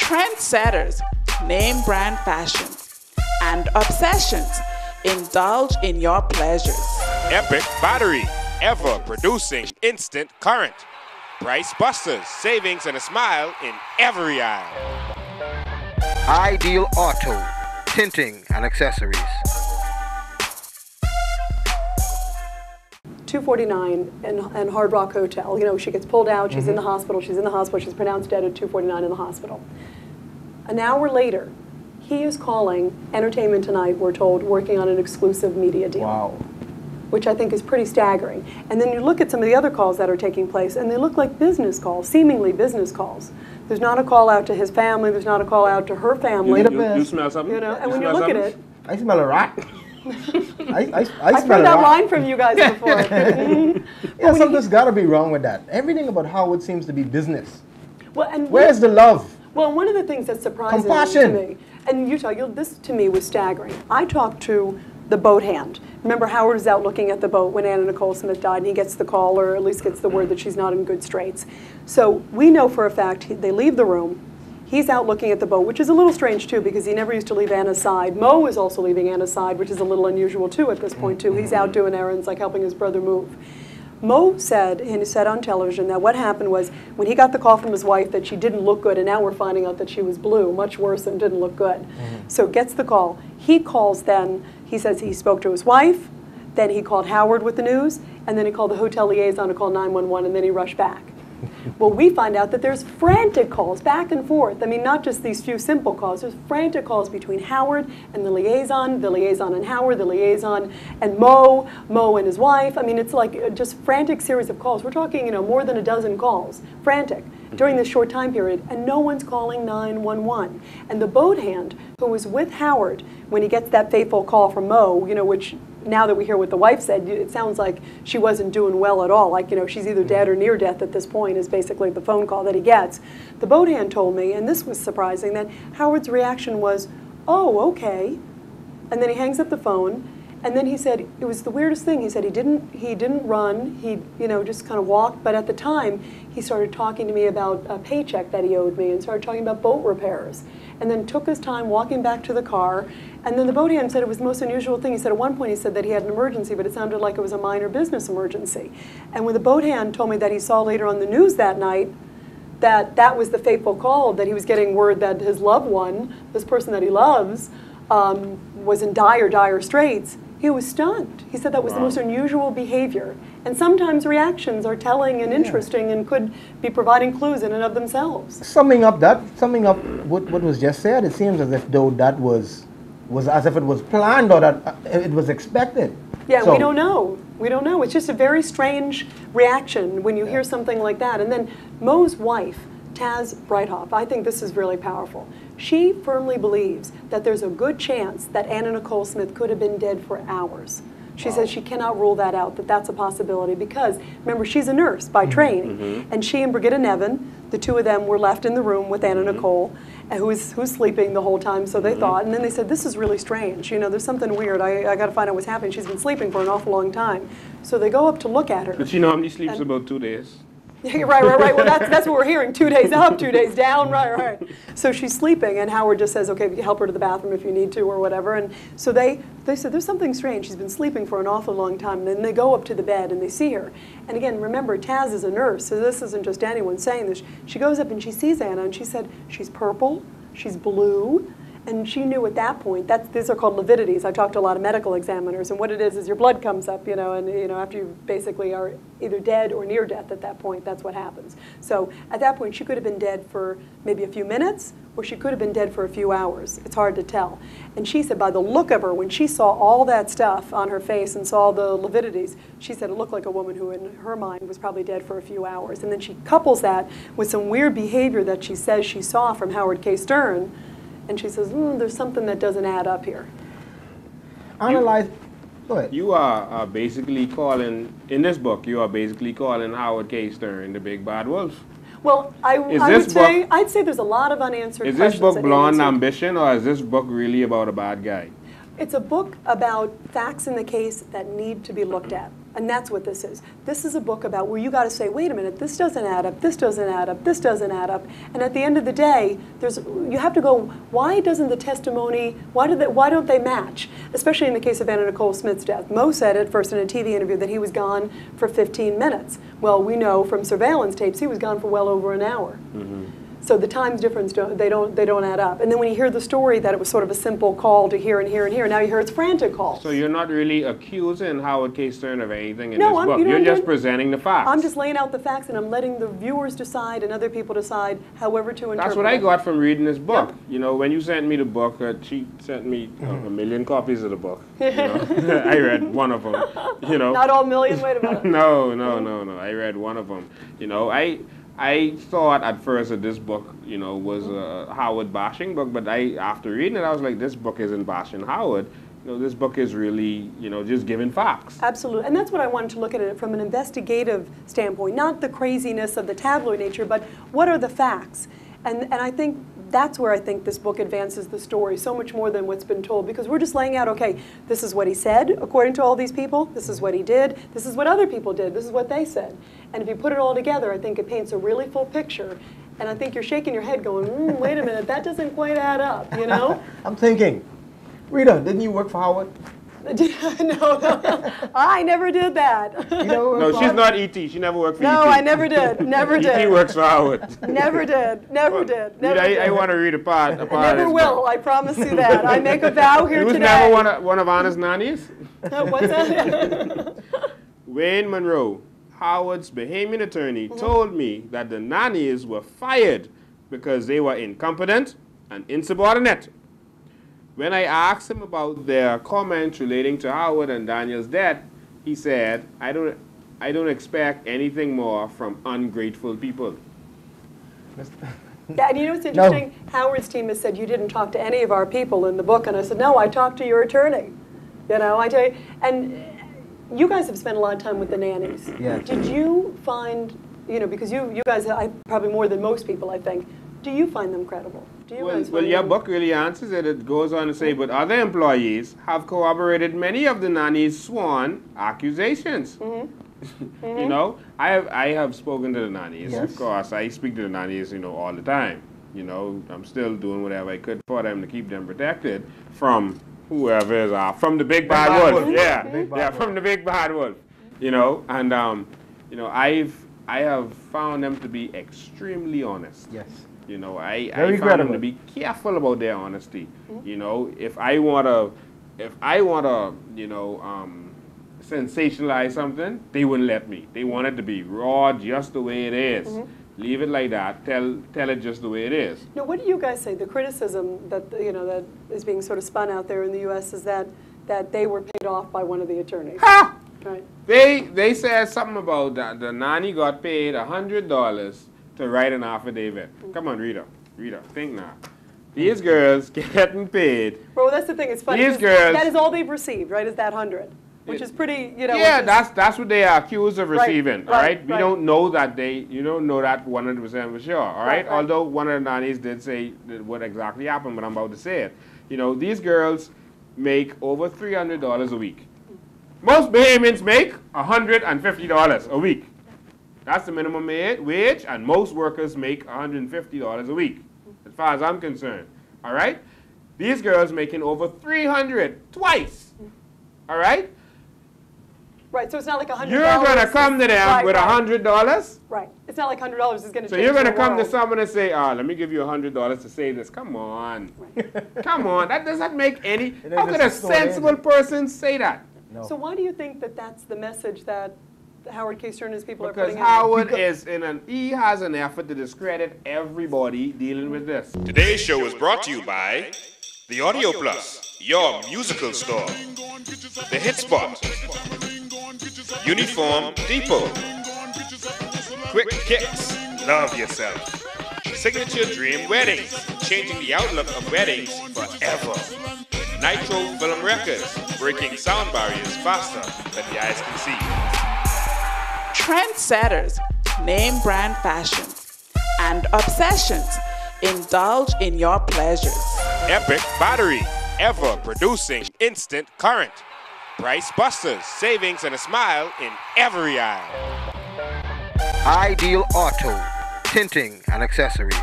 Trendsetters, name brand fashion, and obsessions, indulge in your pleasures. Epic battery, ever producing instant current. Price busters, savings and a smile in every aisle. Ideal Auto, tinting and accessories. $249 and Hard Rock Hotel. You know, she gets pulled out, she's in the hospital, she's pronounced dead at $249 in the hospital. An hour later, he is calling Entertainment Tonight, we're told, working on an exclusive media deal. Wow. Which I think is pretty staggering. And then you look at some of the other calls that are taking place, and they look like business calls, seemingly business calls. There's not a call out to his family, there's not a call out to her family. You smell something? You know, and when you look at it, I smell a rat. I I've heard that line from you guys before. Yeah, something's got to be wrong with that. Everything about Howard seems to be business. Well, and where's the love? Well, one of the things that's surprising Compassion. to me, and this to me was staggering. I talked to the boat hand. Remember, Howard is out looking at the boat when Anna Nicole Smith died, and he gets the call, or at least gets the word that she's not in good straits. So we know for a fact they leave the room. He's out looking at the boat, which is a little strange, too, because he never used to leave Anna's side. Mo is also leaving Anna's side, which is a little unusual, too, at this point, too. He's out doing errands, like helping his brother move. Mo said, and he said on television, that what happened was when he got the call from his wife that she didn't look good, and now we're finding out that she was blue, much worse and didn't look good. So gets the call. He calls then, he says he spoke to his wife, then he called Howard with the news, and then he called the hotel liaison to call 911, and then he rushed back. Well, we find out that there's frantic calls back and forth. I mean, not just these few simple calls. There's frantic calls between Howard and the liaison and Howard, the liaison and Mo and his wife. I mean, it's like just frantic series of calls. We're talking, you know, more than a dozen calls, frantic, during this short time period, and no one's calling 911. And the boat hand who was with Howard when he gets that fateful call from Mo, you know, which now that we hear what the wife said, it sounds like she wasn't doing well at all. Like, you know, she's either dead or near death at this point is basically the phone call that he gets. The boat hand told me, and this was surprising, that Howard's reaction was, oh, okay. And then he hangs up the phone, and then he said, it was the weirdest thing. He said he didn't run, he, you know, just kind of walked, but at the time, he started talking to me about a paycheck that he owed me and started talking about boat repairs. And then took his time walking back to the car. And then the boat hand said it was the most unusual thing. He said at one point he said that he had an emergency, but it sounded like it was a minor business emergency. And when the boat hand told me that he saw later on the news that night that that was the fateful call, that he was getting word that his loved one, this person that he loves, was in dire straits, he was stunned. He said that was the most unusual behavior. And sometimes reactions are telling and interesting and could be providing clues in and of themselves. Summing up what was just said, it seems as if though that was as if it was planned or that it was expected. Yeah, so, we don't know. We don't know. It's just a very strange reaction when you hear something like that. And then Mo's wife, Taz Breithoff, I think this is really powerful. She firmly believes that there's a good chance that Anna Nicole Smith could have been dead for hours. She says she cannot rule that out, that that's a possibility because, remember, she's a nurse by training. And she and Brigitte Nevin, the two of them were left in the room with Anna Nicole, who's sleeping the whole time, so they thought. And then they said, this is really strange. You know, there's something weird. I got to find out what's happening. She's been sleeping for an awful long time. So they go up to look at her. But you know how many sleeps about 2 days? Yeah, right. Well, that's what we're hearing. 2 days up, 2 days down, right. So she's sleeping, and Howard just says, okay, help her to the bathroom if you need to or whatever. And so they said, there's something strange. She's been sleeping for an awful long time. And then they go up to the bed, and they see her. And again, remember, Taz is a nurse, so this isn't just anyone saying this. She goes up, and she sees Anna, and she said, she's purple, she's blue. And she knew at that point, these are called lividities. I talked to a lot of medical examiners, and what it is your blood comes up, you know, and you know, after you basically are either dead or near death at that point, that's what happens. So at that point, she could have been dead for maybe a few minutes, or she could have been dead for a few hours. It's hard to tell. And she said by the look of her, when she saw all that stuff on her face and saw the lividities, she said it looked like a woman who in her mind was probably dead for a few hours. And then she couples that with some weird behavior that she says she saw from Howard K. Stern. And she says, there's something that doesn't add up here. Analyze. Go ahead. You are basically calling, in this book, you are basically calling Howard K. Stern the big bad wolf. Well, I'd say there's a lot of unanswered questions. Is this book Blonde Ambition, or is this book really about a bad guy? It's a book about facts in the case that need to be looked at. And that's what this is. This is a book about where you got to say, wait a minute, this doesn't add up, this doesn't add up, this doesn't add up. And at the end of the day, you have to go, why doesn't the testimony, why don't they match? Especially in the case of Anna Nicole Smith's death. Mo said at first in a TV interview that he was gone for 15 minutes. Well, we know from surveillance tapes he was gone for well over an hour. So the times difference, they don't add up. And then when you hear the story that it was sort of a simple call to here and here and here, now you hear it's frantic calls. So you're not really accusing Howard K. Stern of anything in No, this book. You're just presenting the facts. I'm just laying out the facts, and I'm letting the viewers decide and other people decide however to interpret it. That's what I got from reading this book. Yep. You know, when you sent me the book, she sent me a million copies of the book. You know? I read one of them. You know, not all million. Wait a minute. No. I read one of them. You know, I thought at first that this book, you know, was a Howard bashing book, but after reading it, I was like, this book isn't bashing Howard. You know, this book is really, you know, just giving facts. Absolutely, and that's what I wanted to look at it from an investigative standpoint, not the craziness of the tabloid nature, but what are the facts? And I think that's where I think this book advances the story so much more than what's been told, because we're just laying out, okay, this is what he said, according to all these people, this is what he did, this is what other people did, this is what they said. And if you put it all together, I think it paints a really full picture. And I think you're shaking your head going, wait a minute, that doesn't quite add up, you know? I'm thinking, Rita, didn't you work for Howard? No, I never did that. You know, no, she's not E.T. She never worked for E.T. No, I never did. Never did. E.T. works for Howard. Never did. Never did. Never did. I want to read a part. Never will. I promise you that. I make a vow here today. You was never one of Anna's nannies? What's that? Wayne Monroe, Howard's Bahamian attorney, told me that the nannies were fired because they were incompetent and insubordinate. When I asked him about their comments relating to Howard and Daniel's death, he said, I don't expect anything more from ungrateful people. Yeah, and you know what's interesting? No. Howard's team has said, you didn't talk to any of our people in the book. And I said, no, I talked to your attorney. You know, I tell you, and you guys have spent a lot of time with the nannies. Yeah. Did you find, you know, because you guys, probably more than most people, I think, do you find them credible? Do you well, your book really answers it. It goes on to say, but other employees have corroborated many of the nannies' sworn accusations. You know, I have spoken to the nannies. Yes. Of course, I speak to the nannies, you know, all the time. You know, I'm still doing whatever I could for them to keep them protected from whoever is from the big bad wolf. Yeah, from the big bad wolf. You know, and you know, I have found them to be extremely honest. Yes. You know, I found them to be careful about their honesty. You know, if I wanna, you know, sensationalize something, they wouldn't let me. They want it to be raw, just the way it is. Leave it like that. Tell it just the way it is. Now, what do you guys say? The criticism that that is being sort of spun out there in the U.S. is that they were paid off by one of the attorneys. Ha! Right. They said something about that. The nanny got paid $100 to write an affidavit. Come on, Rita, think now. These girls getting paid. Well, that's the thing. It's funny. These girls. That is all they've received, right? Is that 100, which is pretty, you know. Yeah, that's what they are accused of receiving. All right, we right. don't know that you don't know that 100% for sure. All right, although one of the nannies did say what exactly happened, but I'm about to say it. You know, these girls make over $300 a week. Most Bahamians make $150 a week. That's the minimum wage, and most workers make $150 a week, as far as I'm concerned. All right? These girls making over $300 twice. All right? Right, so it's not like $100. You're going to come to them with $100? Right. It's not like $100 is going to change. So you're going to come world. to someone and say, let me give you $100 to save this. Come on. Right. Come on. That doesn't make any... How could a sensible person say that? No. So why do you think that that's the message that Howard K. Stern and his people are putting out? Because Howard he has an effort to discredit everybody dealing with this. Today's show is brought to you by The Audio Plus, your musical store. The Hit Spot, Uniform Depot, Quick Kicks, Love Yourself, Signature Dream Weddings, changing the outlook of weddings forever. Nitro Film Records, breaking sound barriers faster than the eyes can see. Trendsetters, name brand fashion, and obsessions. Indulge in your pleasures. Epic Battery, ever producing instant current. Price Busters, savings and a smile in every aisle. Ideal Auto, tinting and accessories.